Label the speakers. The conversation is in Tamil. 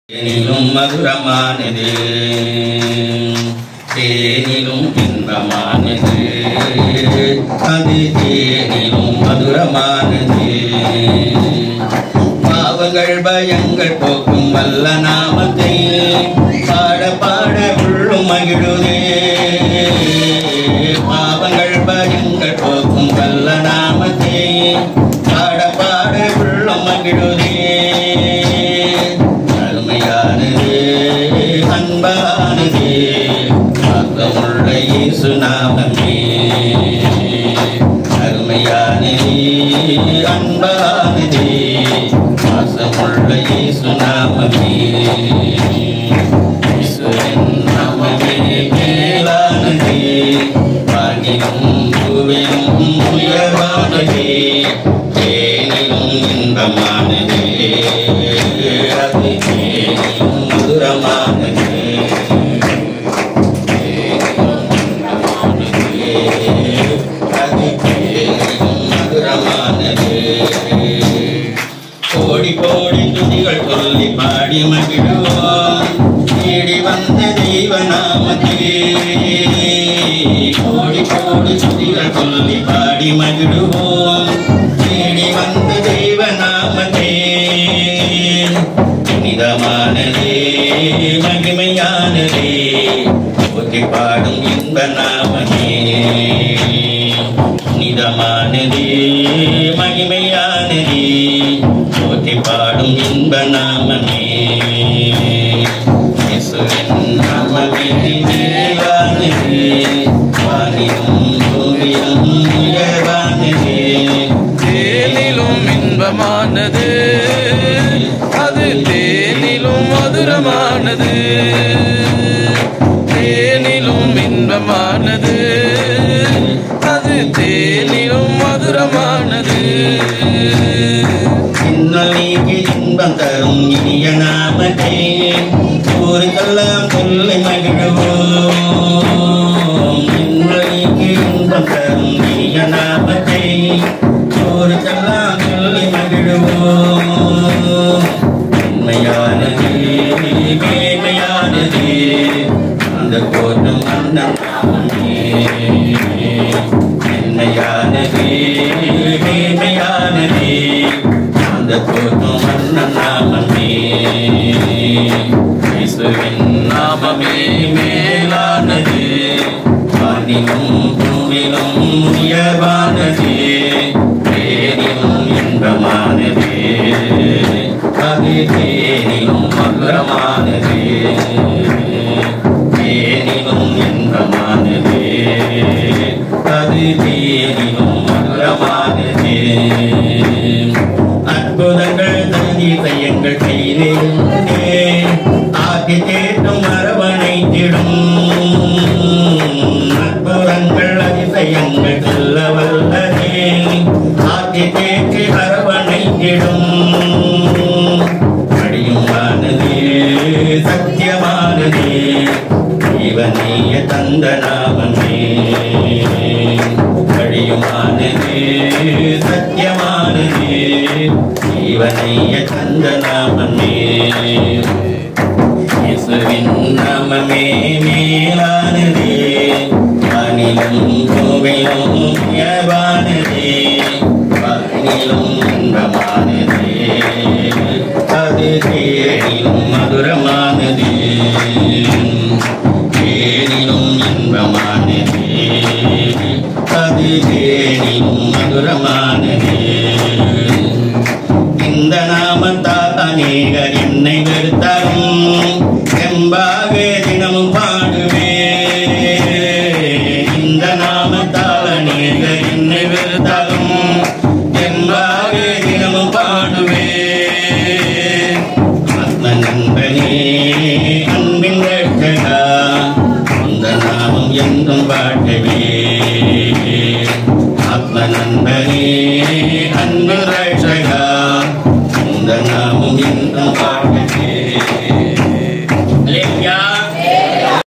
Speaker 1: தேனிலும் மதுரமானது தேனிலும் இன்பமானது அது தேனிலும் மதுரமானது பாவங்கள் பயங்கள் போக்கும் வல்ல நாமத்தை பாட பாட உள்ளும் மகிழுதே பாவங்கள் பயங்கள் போக்கும் வல்ல நாமத்தை பாட பாட உள்ளும் மகிழுதே அன்பானதே பாக்கமுள்ள இயேசு நாமமே அருமையானதே அன்பானதே பாசமுள்ள இயேசு நாமமே இயேசுவின் நாமமே மேலானதே வானிலும் பூவிலும் உயர்வானதே தேனிலும் இன்பமானதே அது தேனிலும் மதுரமானதே அது தேனிலும் மதுரமானதே கோடி கோடி துதிகள் சொல்லி பாடி மகிழுவோம் தேடி வந்த தெய்வ நாமத்திலே கோடி கோடி துதிகள் சொல்லி பாடி மகிழுவோம் தேடி வந்த தெய்வ நாமத்தே புனிதமானதே மகிமையானதே போற்றி பாடும் இன்ப நாமமே புனிதமானதே மகிமையானதே போற்றி பாடும் இன்ப நாமமே இயேசுவின் நாமமே மேலானதே வானிலும் பூமியிலும் உயர்வானதே
Speaker 2: தேனிலும் இன்பமானது அது தேனிலும் மதுரமானது தேனிலும் இன்பமானது அது தேனிலும் மதுரமானது
Speaker 1: இன்னொலிக்கு இன்பம் தரும் இனிய நாமத்தை ஊருக்கெல்லாம் சொல்லி மகிழுவோம் இன்னொலிக்கு இன்பம் தரும் இனிய நாமத்தை ஊருக்கெல்லாம் சொல்லி மகிழுவோம் உண்மையானதே மேன்மையானதே அந்த கோட்டும் அண்ணன் நாமமே உண்மையானதே மேன்மையானதே அந்த கோட்டும் அண்ணன் நாமமே இயேசுவின் நாமமே மேலானது வானிலும் பூவிலும் உயர்வானது தேனிலும் இன்பமானது அது தேனிலும் மதுரமானது தேனிலும் இன்பமானது அது தேனிலும் மதுரமானது அற்புதங்கள் அதிசயங்கள் செய்தே ஆக்கி தேற்றும் அரவணைத்திடும் அற்புதங்கள் அதிசயங்கள் சொல்ல வல்லதே ஆக்கி தேற்றி அரவணைத்திடும் அடியுமானதே சத்தியமானதே ஜீவனீய தந்த நாமமே அடியுமானதே சத்தியமானதே ஜீவனீய தந்த நாமமே இயேசுவின் நாமமே மேலானதே வானிலும் பூவிலும் உயர்வானதே வானிலும் இன்பமானதே அது தேனிலும் மதுரமானதே தேனிலும் இன்பமானதே அது தேனிலும் மதுரமானதே இந்த நாமத்தால் அநேகர் என்னை வெறுத்தாலும் செம்பாக தினமும் பாடுவே இந்த நாமத்தால் அநேகர் என்னை வெறுத்தாலும் செம்பாக தினமும் பாடுவே ஆத்ம நண்பனே அன்பின் ரட்சகா அந்த நாமம் என்றும் பாட்டவே ஆத்ம நண்பனே